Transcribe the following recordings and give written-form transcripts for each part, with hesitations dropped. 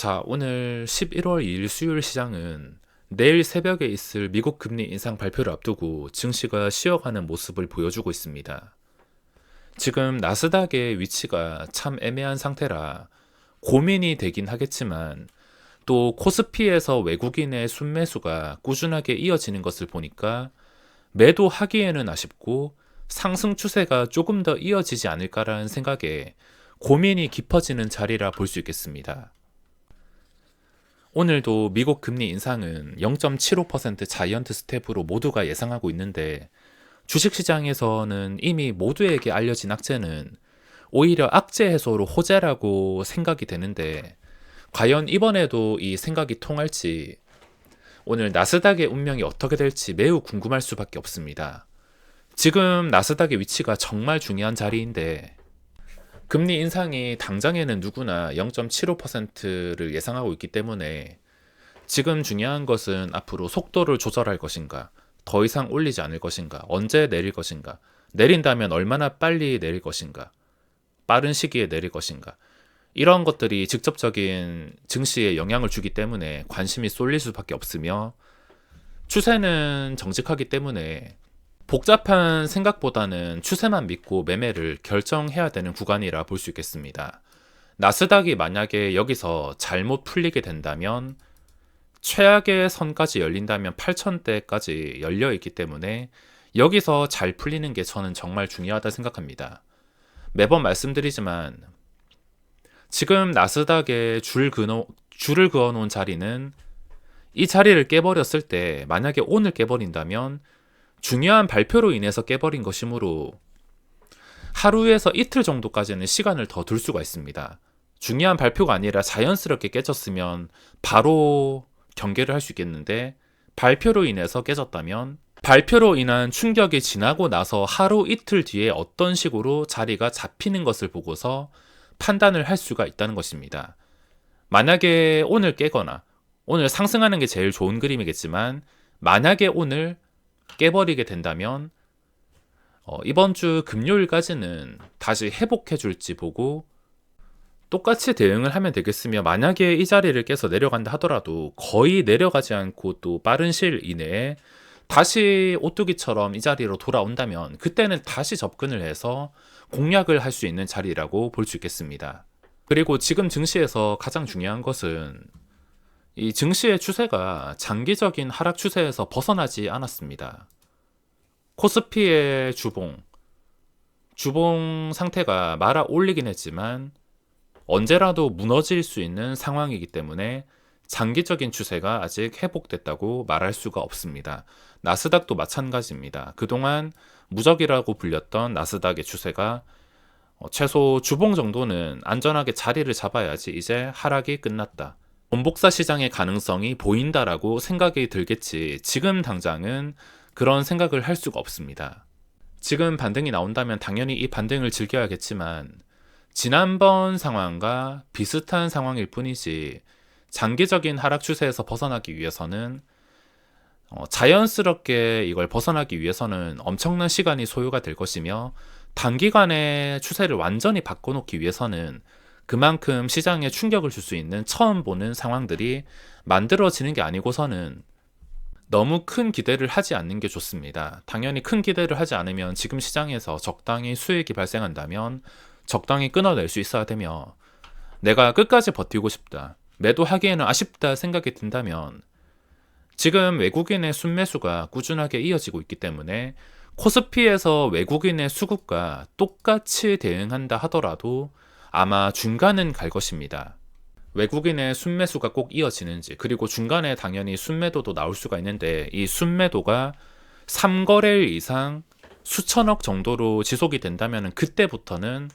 자, 오늘 11월 2일 수요일 시장은 내일 새벽에 있을 미국 금리 인상 발표를 앞두고 증시가 쉬어가는 모습을 보여주고 있습니다. 지금 나스닥의 위치가 참 애매한 상태라 고민이 되긴 하겠지만 또 코스피에서 외국인의 순매수가 꾸준하게 이어지는 것을 보니까 매도하기에는 아쉽고 상승 추세가 조금 더 이어지지 않을까라는 생각에 고민이 깊어지는 자리라 볼 수 있겠습니다. 오늘도 미국 금리 인상은 0.75% 자이언트 스텝으로 모두가 예상하고 있는데 주식시장에서는 이미 모두에게 알려진 악재는 오히려 악재 해소로 호재라고 생각이 되는데 과연 이번에도 이 생각이 통할지 오늘 나스닥의 운명이 어떻게 될지 매우 궁금할 수밖에 없습니다. 지금 나스닥의 위치가 정말 중요한 자리인데 금리 인상이 당장에는 누구나 0.75%를 예상하고 있기 때문에 지금 중요한 것은 앞으로 속도를 조절할 것인가, 더 이상 올리지 않을 것인가, 언제 내릴 것인가, 내린다면 얼마나 빨리 내릴 것인가, 빠른 시기에 내릴 것인가, 이런 것들이 직접적인 증시에 영향을 주기 때문에 관심이 쏠릴 수밖에 없으며 추세는 정직하기 때문에 복잡한 생각보다는 추세만 믿고 매매를 결정해야 되는 구간이라 볼 수 있겠습니다. 나스닥이 만약에 여기서 잘못 풀리게 된다면 최악의 선까지 열린다면 8,000대까지 열려 있기 때문에 여기서 잘 풀리는 게 저는 정말 중요하다 생각합니다. 매번 말씀드리지만 지금 나스닥에 줄을 그어놓은 자리는 이 자리를 깨버렸을 때 만약에 오늘 깨버린다면 중요한 발표로 인해서 깨버린 것이므로 하루에서 이틀 정도까지는 시간을 더 둘 수가 있습니다. 중요한 발표가 아니라 자연스럽게 깨졌으면 바로 경계를 할 수 있겠는데 발표로 인해서 깨졌다면 발표로 인한 충격이 지나고 나서 하루 이틀 뒤에 어떤 식으로 자리가 잡히는 것을 보고서 판단을 할 수가 있다는 것입니다. 만약에 오늘 깨거나 오늘 상승하는 게 제일 좋은 그림이겠지만 만약에 오늘 깨버리게 된다면 이번 주 금요일까지는 다시 회복해 줄지 보고 똑같이 대응을 하면 되겠으며 만약에 이 자리를 깨서 내려간다 하더라도 거의 내려가지 않고 또 빠른 시일 이내에 다시 오뚜기처럼 이 자리로 돌아온다면 그때는 다시 접근을 해서 공략을 할 수 있는 자리라고 볼 수 있겠습니다. 그리고 지금 증시에서 가장 중요한 것은 이 증시의 추세가 장기적인 하락 추세에서 벗어나지 않았습니다. 코스피의 주봉 상태가 말아 올리긴 했지만 언제라도 무너질 수 있는 상황이기 때문에 장기적인 추세가 아직 회복됐다고 말할 수가 없습니다. 나스닥도 마찬가지입니다. 그동안 무적이라고 불렸던 나스닥의 추세가 최소 주봉 정도는 안전하게 자리를 잡아야지 이제 하락이 끝났다. 본복사 시장의 가능성이 보인다라고 생각이 들겠지 지금 당장은 그런 생각을 할 수가 없습니다. 지금 반등이 나온다면 당연히 이 반등을 즐겨야겠지만 지난번 상황과 비슷한 상황일 뿐이지 장기적인 하락 추세에서 벗어나기 위해서는 자연스럽게 이걸 벗어나기 위해서는 엄청난 시간이 소요가 될 것이며 단기간에 추세를 완전히 바꿔놓기 위해서는 그만큼 시장에 충격을 줄 수 있는 처음 보는 상황들이 만들어지는 게 아니고서는 너무 큰 기대를 하지 않는 게 좋습니다. 당연히 큰 기대를 하지 않으면 지금 시장에서 적당히 수익이 발생한다면 적당히 끊어낼 수 있어야 되며 내가 끝까지 버티고 싶다, 매도하기에는 아쉽다 생각이 든다면 지금 외국인의 순매수가 꾸준하게 이어지고 있기 때문에 코스피에서 외국인의 수급과 똑같이 대응한다 하더라도 아마 중간은 갈 것입니다. 외국인의 순매수가 꼭 이어지는지 그리고 중간에 당연히 순매도도 나올 수가 있는데 이 순매도가 3거래일 이상 수천억 정도로 지속이 된다면 그때부터는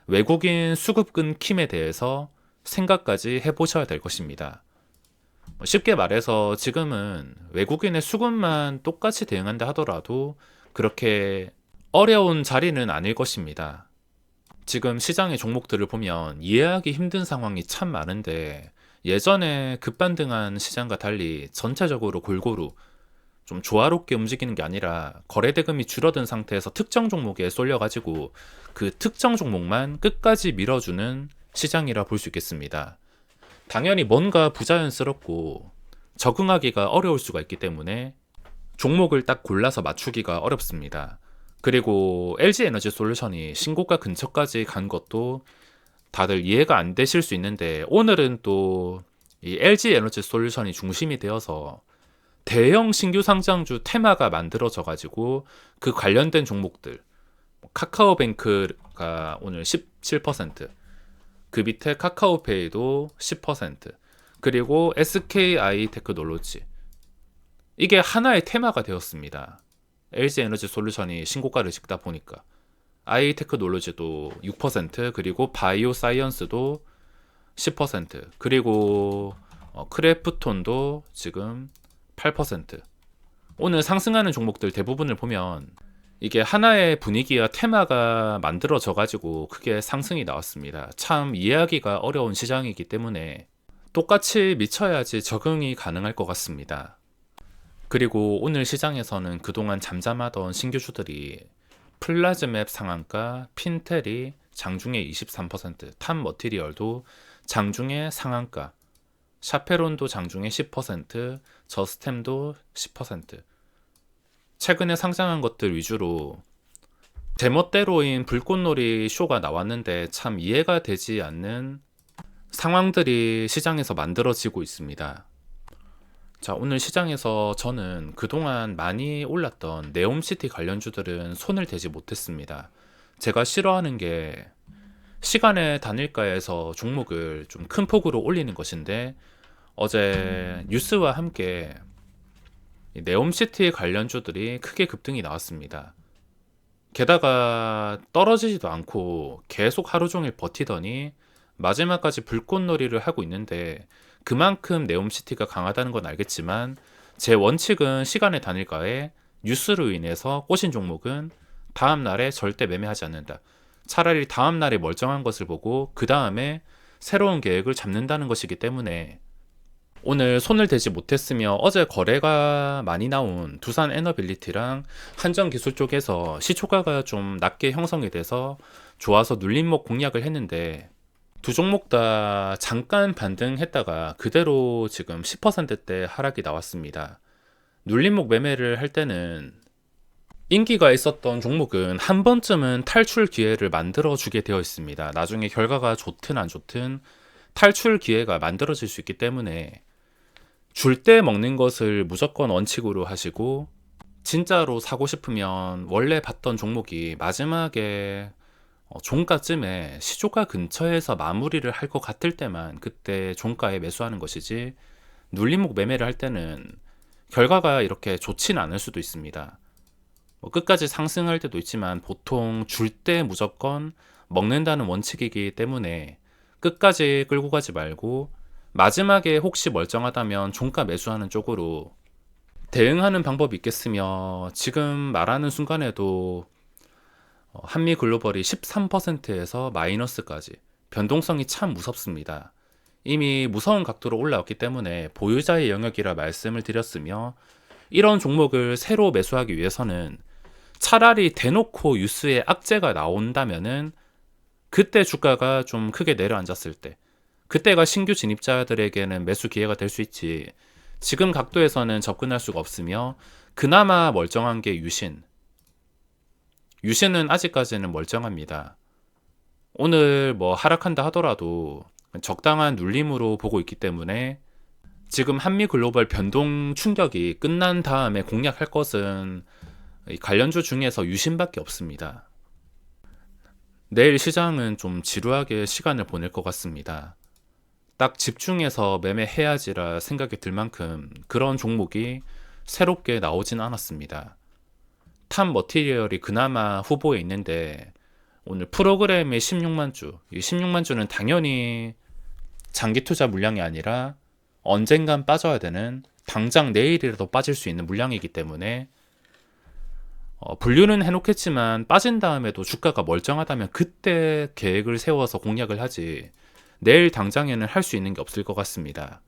외국인 수급 끊김에 대해서 생각까지 해보셔야 될 것입니다. 쉽게 말해서 지금은 외국인의 수급만 똑같이 대응한다 하더라도 그렇게 어려운 자리는 아닐 것입니다. 지금 시장의 종목들을 보면 이해하기 힘든 상황이 참 많은데 예전에 급반등한 시장과 달리 전체적으로 골고루 좀 조화롭게 움직이는 게 아니라 거래대금이 줄어든 상태에서 특정 종목에 쏠려가지고 그 특정 종목만 끝까지 밀어주는 시장이라 볼 수 있겠습니다. 당연히 뭔가 부자연스럽고 적응하기가 어려울 수가 있기 때문에 종목을 딱 골라서 맞추기가 어렵습니다. 그리고 LG에너지솔루션이 신고가 근처까지 간 것도 다들 이해가 안 되실 수 있는데, 오늘은 또 이 LG에너지솔루션이 중심이 되어서 대형 신규 상장주 테마가 만들어져 가지고 그 관련된 종목들, 카카오뱅크가 오늘 17%, 그 밑에 카카오페이도 10%, 그리고 SKI 테크놀로지, 이게 하나의 테마가 되었습니다. LG에너지솔루션이 신고가를 찍다 보니까 아이테크놀로지도 6%, 그리고 바이오사이언스도 10%, 그리고 크래프톤도 지금 8%. 오늘 상승하는 종목들 대부분을 보면 이게 하나의 분위기와 테마가 만들어져 가지고 크게 상승이 나왔습니다. 참 이해하기가 어려운 시장이기 때문에 똑같이 미쳐야지 적응이 가능할 것 같습니다. 그리고 오늘 시장에서는 그동안 잠잠하던 신규주들이 플라즈맵 상한가, 핀텔이 장중에 23%, 탑머티리얼도 장중에 상한가, 샤페론도 장중에 10%, 저스템도 10%. 최근에 상장한 것들 위주로 제멋대로인 불꽃놀이 쇼가 나왔는데 참 이해가 되지 않는 상황들이 시장에서 만들어지고 있습니다. 자, 오늘 시장에서 저는 그동안 많이 올랐던 네옴시티 관련주들은 손을 대지 못했습니다. 제가 싫어하는 게 시간의 단일가에서 종목을 좀 큰 폭으로 올리는 것인데, 어제 뉴스와 함께 네옴시티 관련주들이 크게 급등이 나왔습니다. 게다가 떨어지지도 않고 계속 하루 종일 버티더니 마지막까지 불꽃놀이를 하고 있는데, 그만큼 네옴시티가 강하다는 건 알겠지만 제 원칙은 시간의 단일가에 뉴스로 인해서 꼬신 종목은 다음 날에 절대 매매하지 않는다. 차라리 다음 날에 멀쩡한 것을 보고 그 다음에 새로운 계획을 잡는다는 것이기 때문에 오늘 손을 대지 못했으며, 어제 거래가 많이 나온 두산 에너빌리티랑 한정기술 쪽에서 시초가가 좀 낮게 형성이 돼서 좋아서 눌림목 공략을 했는데, 두 종목 다 잠깐 반등했다가 그대로 지금 10%대 하락이 나왔습니다. 눌림목 매매를 할 때는 인기가 있었던 종목은 한 번쯤은 탈출 기회를 만들어 주게 되어 있습니다. 나중에 결과가 좋든 안 좋든 탈출 기회가 만들어질 수 있기 때문에 줄 때 먹는 것을 무조건 원칙으로 하시고, 진짜로 사고 싶으면 원래 봤던 종목이 마지막에 종가쯤에 시초가 근처에서 마무리를 할 것 같을 때만 그때 종가에 매수하는 것이지, 눌림목 매매를 할 때는 결과가 이렇게 좋지는 않을 수도 있습니다. 끝까지 상승할 때도 있지만 보통 줄 때 무조건 먹는다는 원칙이기 때문에 끝까지 끌고 가지 말고 마지막에 혹시 멀쩡하다면 종가 매수하는 쪽으로 대응하는 방법이 있겠으며, 지금 말하는 순간에도 한미글로벌이 13%에서 마이너스까지 변동성이 참 무섭습니다. 이미 무서운 각도로 올라왔기 때문에 보유자의 영역이라 말씀을 드렸으며, 이런 종목을 새로 매수하기 위해서는 차라리 대놓고 뉴스에 악재가 나온다면은 그때 주가가 좀 크게 내려앉았을 때, 그때가 신규 진입자들에게는 매수 기회가 될 수 있지, 지금 각도에서는 접근할 수가 없으며, 그나마 멀쩡한 게 유신은 아직까지는 멀쩡합니다. 오늘 뭐 하락한다 하더라도 적당한 눌림으로 보고 있기 때문에 지금 한미 글로벌 변동 충격이 끝난 다음에 공략할 것은 관련주 중에서 유신밖에 없습니다. 내일 시장은 좀 지루하게 시간을 보낼 것 같습니다. 딱 집중해서 매매해야지라 생각이 들 만큼 그런 종목이 새롭게 나오진 않았습니다. 탑 머티리얼이 그나마 후보에 있는데, 오늘 프로그램의 16만 주, 이 16만 주는 당연히 장기 투자 물량이 아니라 언젠간 빠져야 되는, 당장 내일이라도 빠질 수 있는 물량이기 때문에 분류는 해놓겠지만 빠진 다음에도 주가가 멀쩡하다면 그때 계획을 세워서 공략을 하지, 내일 당장에는 할 수 있는 게 없을 것 같습니다.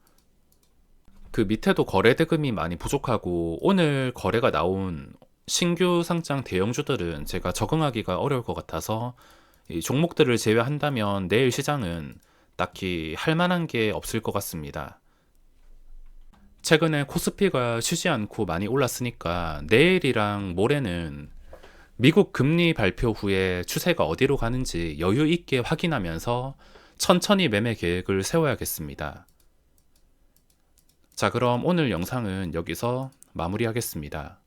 그 밑에도 거래 대금이 많이 부족하고 오늘 거래가 나온 신규 상장 대형주들은 제가 적응하기가 어려울 것 같아서 이 종목들을 제외한다면 내일 시장은 딱히 할 만한 게 없을 것 같습니다. 최근에 코스피가 쉬지 않고 많이 올랐으니까 내일이랑 모레는 미국 금리 발표 후에 추세가 어디로 가는지 여유 있게 확인하면서 천천히 매매 계획을 세워야겠습니다. 자, 그럼 오늘 영상은 여기서 마무리하겠습니다.